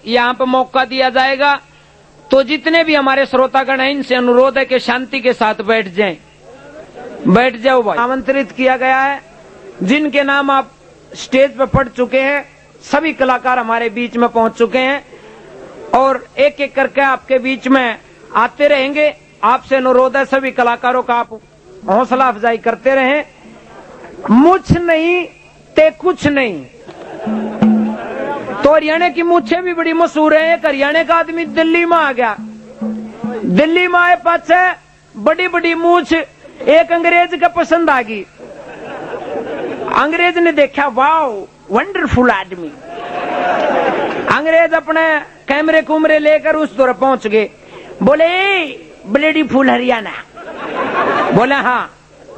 यहाँ पे मौका दिया जाएगा, तो जितने भी हमारे श्रोतागण हैं इनसे अनुरोध है कि शांति के साथ बैठ जाएं। बैठ जाओ भाई। आमंत्रित किया गया है, जिनके नाम आप स्टेज पर पढ़ चुके हैं, सभी कलाकार हमारे बीच में पहुंच चुके हैं और एक एक करके आपके बीच में आते रहेंगे। आपसे अनुरोध है सभी कलाकारों का आप हौसला अफजाई करते रहें। मुझ नहीं ते कुछ नहीं, तो हरियाणा की मूछे भी बड़ी मशहूर है। एक हरियाणा का आदमी दिल्ली में आ गया, दिल्ली में आए पाछे बड़ी बड़ी मूछ एक अंग्रेज का पसंद आ गई। अंग्रेज ने देखा, वाओ वंडरफुल आदमी। अंग्रेज अपने कैमरे कुमरे लेकर उस तरफ पहुंच गए। बोले ब्लेडी फुल हरियाणा। बोले हाँ,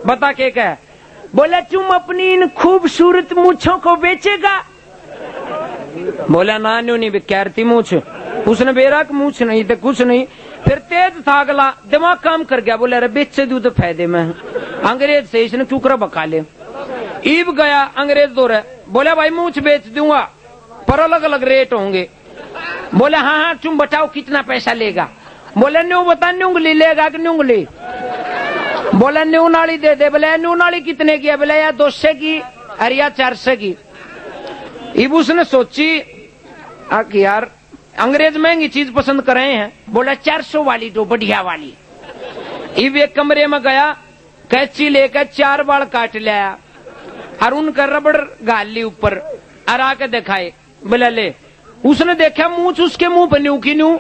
बता के क्या? बोले तुम अपनी इन खूबसूरत मूछों को बेचेगा? बोला ना, न्यू नहीं बिकती मूछ। उसने बेरा मूछ नहीं थे कुछ नहीं। फिर तेज था अगला, दिमाग काम कर गया। बोले अरे बेच दू तो फायदे में, अंग्रेज से इसने क्यों कर बका ले। ईब गया अंग्रेज दो रहे, बोले भाई मूछ बेच दूंगा पर अलग अलग रेट होंगे। बोले हाँ हाँ तुम बताओ कितना पैसा लेगा। बोले न्यू बता, न्यूंगली लेगा कि न्यूंगली? बोले न्यू नाली दे दे। बोले न्यू नाली कितने की है? बोले या 200 की और या 400 की। इब उसने सोची कि यार अंग्रेज महंगी चीज पसंद कर रहे हैं। बोला 400 वाली दो, बढ़िया वाली। इब एक कमरे में गया, कैंची लेकर 4 बाल काट लिया और उनका रबड़ गाल ली ऊपर और आके दिखाए। बोला ले। उसने देखा मूछ उसके मुंह पर न्यू की न्यू।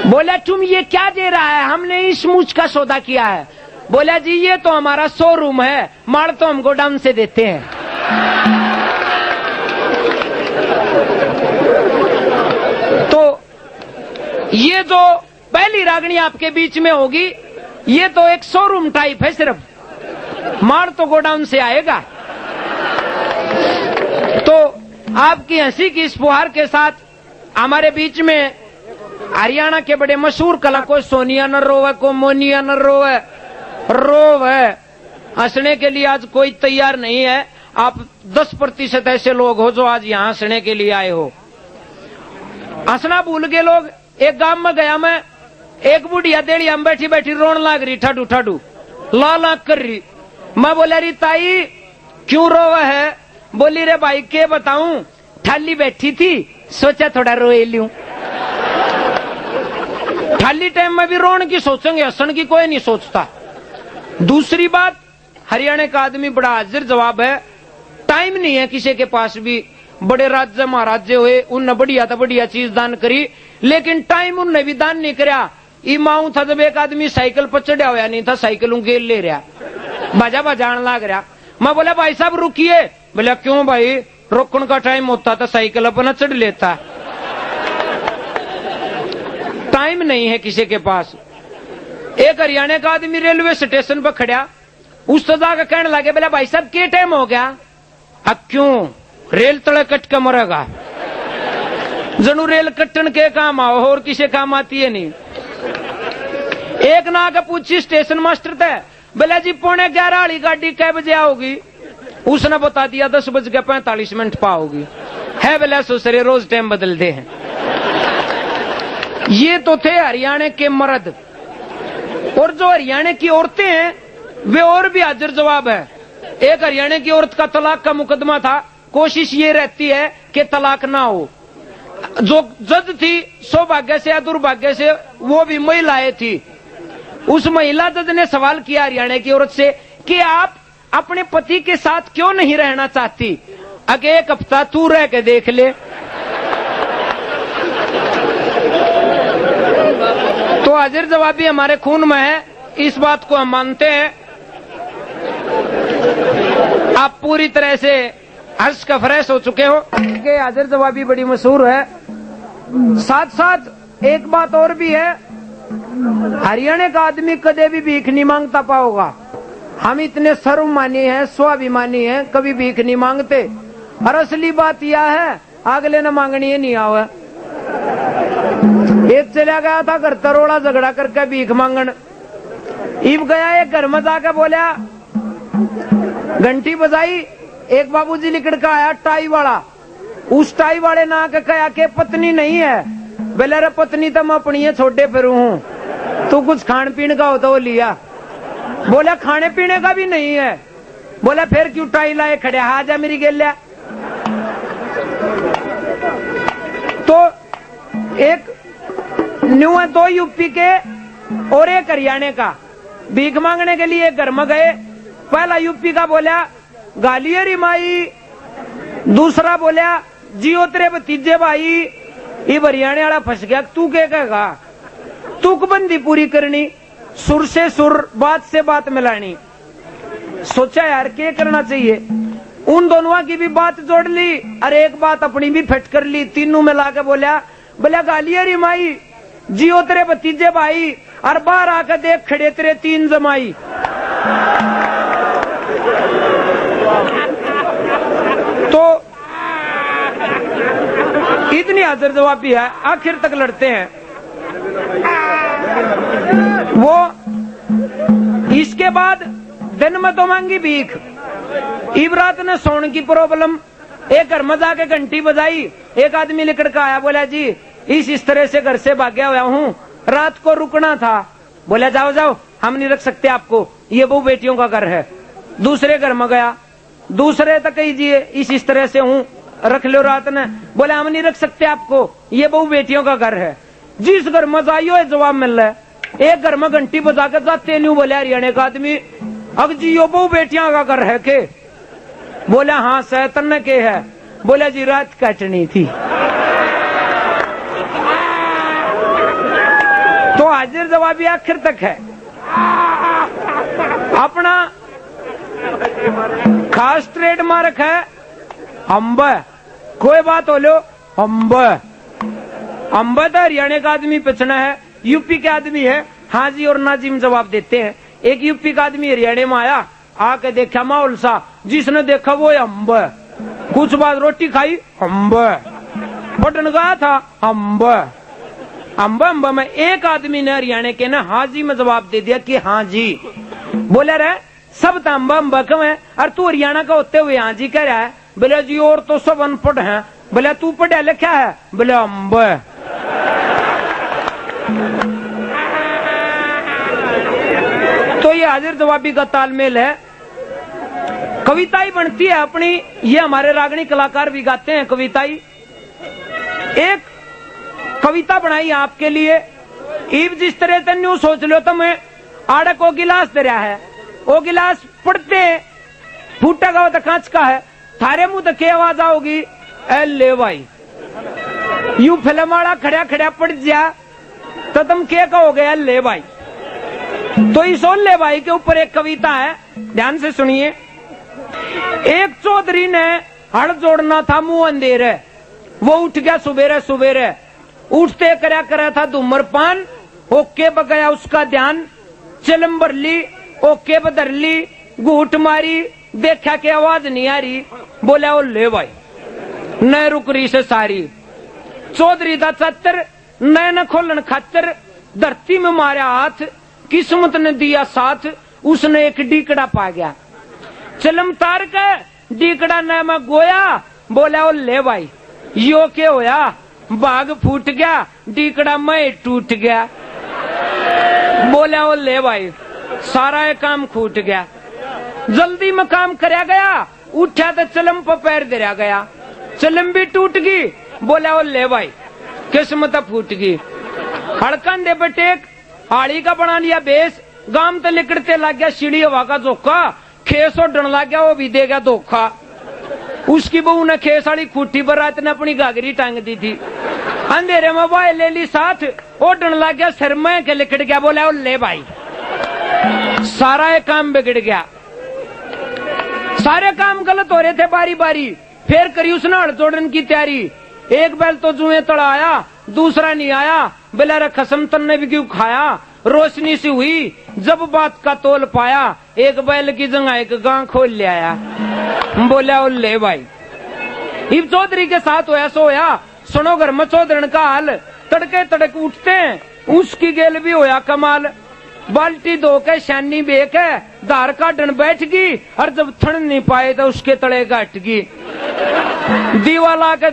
बोला तुम ये क्या दे रहा है? हमने इस मूछ का सौदा किया है। बोला जी ये तो हमारा शोरूम है, माल तो हम गोडाउन से देते हैं। तो ये जो पहली रागनी आपके बीच में होगी, ये तो एक शोरूम टाइप है, सिर्फ माल तो गोडाउन से आएगा। तो आपकी हंसी की इस फुहार के साथ हमारे बीच में हरियाणा के बड़े मशहूर कला, को सोनिया न रोवे, को मोनिया न रोवे, रोवे हंसने के लिए आज कोई तैयार नहीं है। आप 10% ऐसे लोग हो जो आज यहाँ हंसने के लिए आए हो। हंसना भूल गए लोग। एक गांव में गया मैं, एक बुढ़िया देड़िया में बैठी बैठी रोन लाग रही, ठाडू ठाडू ला ला कर रही। मैं बोला री ताई क्यों रोवे है? बोली रे भाई के बताऊं, ठाली बैठी थी, सोचा थोड़ा रोए लूं। खाली टाइम में भी रोन की सोचेंगे, हंसन की कोई नहीं सोचता। दूसरी बात, हरियाणा का आदमी बड़ा हाजिर जवाब है। टाइम नहीं है किसी के पास भी। बड़े राज्य महाराजे हुए, उनने बढ़िया तो बढ़िया चीज दान करी, लेकिन टाइम उनने भी दान नहीं करा। इमाऊ था जब एक आदमी साइकिल पर चढ़ा हुआ नहीं था, साइकिल गेल ले रहा, बाजा बजान लाग रहा। मैं बोला भाई साहब रुकिए। बोला क्यों भाई? रोकन का टाइम होता था साइकिल अपना चढ़ लेता। टाइम नहीं है किसी के पास। एक हरियाणा का आदमी रेलवे स्टेशन पर खड़ा, उस तो जाकर कहने लगे, बोला भाई साहब क्या टाइम हो गया? अब क्यों? रेल तले कट के मरेगा। जनू रेल कट्टन के काम आओ और किसी काम आती है नहीं। एक ना आके पूछी स्टेशन मास्टर थे, बोला जी 11:15 वाली गाड़ी कै बजे आओगी? उसने बता दिया 10:45 पाओगी। है बोला सुसरे रोज टाइम बदलते हैं। ये तो थे हरियाणा के मर्द। और जो हरियाणा की औरतें हैं वे और भी हाजिर जवाब है। एक हरियाणा की औरत का तलाक का मुकदमा था। कोशिश ये रहती है कि तलाक ना हो। जो जज थी सौभाग्य से या दुर्भाग्य से वो भी महिलाएं थी। उस महिला जज ने सवाल किया हरियाणा की औरत से कि आप अपने पति के साथ क्यों नहीं रहना चाहती? अगे 1 हफ्ता तू रह के देख ले। तो हाजिर जवाबी हमारे खून में है, इस बात को हम मानते हैं। आप पूरी तरह से हर्ष का फ्रेश हो चुके हो कि हाजिर जवाबी बड़ी मशहूर है। साथ साथ एक बात और भी है, हरियाणा का आदमी कदे भी भीख नहीं मांगता पाओगा। हम इतने सर्वमानी हैं, स्वाभिमानी हैं, कभी भीख नहीं मांगते। और असली बात यह है अगले ने मांगनी है नहीं आवे। एक चला गया था घर तरोड़ा झगड़ा करके भीख मांगन। इब गया एक घर में जाकर बोला, घंटी बजाई, एक बाबूजी लिकड़ का आया टाई वाला, उस टाई वाले ना के कहा के पत्नी नहीं है। बोले रे पत्नी तो मैं अपनी छोटे फिर हूं, तू कुछ खान पीने का हो तो लिया। बोला खाने पीने का भी नहीं है। बोला फिर क्यों टाई लाए खड़े, आ जा मेरी गेल्या। तो एक न्यू है, 2 यूपी के और एक हरियाणा का भीख मांगने के लिए घर में गए। पहला यूपी का बोला गालियरी माई, दूसरा बोला जियो तेरे भतीजे भाई। ये हरियाणा वाला फंस गया, तू क्या कहेगा, तुकबंदी पूरी करनी, सुर से सुर बात से बात मिलानी। सोचा यार क्या करना चाहिए, उन दोनों की भी बात जोड़ ली और एक बात अपनी भी फिट कर ली। तीनों मिला के बोला गालियरी माई, जियो तेरे भतीजे भाई, और बाहर आकर देख खड़े तेरे 3 जमाई। तो इतनी हाजिर जवाबी है, आखिर तक लड़ते हैं वो। इसके बाद दिन में तो मांगी भीख। इबरात ने सोने की प्रॉब्लम, एक घर में जाके घंटी बजाई। एक आदमी लेकर के आया, बोला जी इस तरह से घर से भाग्या हुआ हूँ, रात को रुकना था। बोला जाओ जाओ, हम नहीं रख सकते आपको, ये बहु बेटियों का घर है। दूसरे घर में गया, दूसरे तक कीजिए इस तरह से हूँ, रख लो रात ने। बोले हम नहीं रख सकते आपको, ये बहु बेटियों का घर है। जिस घर में जाइयो जवाब मिल रहा है। एक घर में घंटी बजा कर जाते नहीं, बोले हरियाणा का आदमी अब जी यो बहु बेटियां का घर है के? बोला हाँ सैतन के है। बोला जी रात काटनी थी। तो हाजिर जवाबी आखिर तक है। अपना खास ट्रेडमार्क है अम्ब। कोई बात हो लो अम्ब। अम्ब तो हरियाणा का आदमी पिछड़ा है, यूपी के आदमी है हाँ जी और ना जी में जवाब देते हैं। एक यूपी का आदमी हरियाणा में आया, आके देखा माहौल सा, जिसने देखा वो अम्ब। कुछ बाद रोटी खाई अम्ब, बटन गया था अम्ब। अम्ब अम्ब में एक आदमी ने हरियाणा के ना हाँ जी में जवाब दे दिया कि हाँ जी। बोले रे सब तो अम्ब अम्ब क्यों है, और तू हरियाणा का होते हुए हाँ जी कह रहा है। बोले जी और तो सब अनपढ़ हैं। बोले तू पढ़ा लिखा है? बोले अम्ब। तो ये हाजिर जवाबी का तालमेल है। कविताई बनती है अपनी, ये हमारे रागनी कलाकार भी गाते हैं कविताई। एक कविता बनाई आपके लिए। इब जिस तरह से न्यू सोच लो तो मैं आड़ा को गिलास दे रहा है, वो गिलास पड़ते फूटा का तो कांच का है, थारे मुंह तक आवाज आओगी ए ले भाई। यू फिल्म वाला खड़ा खड़ा पड़ जा तो तुम क्या कहोगे ले भाई। तो इस ले भाई के ऊपर एक कविता है, ध्यान से सुनिए। एक चौधरी ने हड़ जोड़ना था मुंह अंधेरे, वो उठ गया सुबेरे सुबेरे। उठते करया करा था धूम्रपान, ओके बगया उसका ध्यान। चिलम भर ली ओके बदर ली, घूट मारी देखा के आवाज नहीं आ रही। बोला ओ ले भाई न रुक रही से सारी। चौधरी का चतर नए न खोलन खातर, धरती में मारा हाथ किस्मत ने दिया साथ। उसने एक डीकड़ा पा गया, चिलम तार के डीकड़ा न में गोया। बोला ओ ले भाई यो के होया, बाघ फूट गया डीकड़ा मैं टूट गया। बोला ओ ले भाई सारा ये काम खूट गया। जल्दी में काम करया गया, उठा तो चिलम पर पैर दरिया गया, चिलम भी टूट गई। बोला ओ ले भाई किस्मत फूट गई। हड़कन दे बटेक हाड़ी का बना लिया बेस, गांव तो लिकड़ते लग गया सीढ़ी हवा का जोखा। खेस ओढ़न लग गया वो भी देगा धोखा। उसकी बहू ने खेस वाली खूटी पर रात ने अपनी गागरी टांग दी थी। अंधेरे में वाय ले ली साथ, ओढ़न लग गया सिर में के लिकड़ गया। बोला ओ ले भाई सारा ये काम बिगड़ गया। सारे काम गलत हो रहे थे बारी बारी। फिर करी उसने हड़ जोड़न की तैयारी। एक बैल तो जुए तड़ा आया, दूसरा नहीं आया। बोला रे खसम तन्ने भी क्यों खाया। रोशनी सी हुई जब बात का तोल पाया, एक बैल की जगह एक गां खोल ले आया। बोला ओ ले भाई इब चौधरी के साथ होया सो होया। सुनो घर में चौधरन का हाल, तड़के तड़क उठते हैं उसकी गेल भी होया कमाल। बाल्टी धो के शानी बेक है, धार काटन बैठ गई और जब थन नहीं पाए तो उसके तले गाट गई। दीवा ला के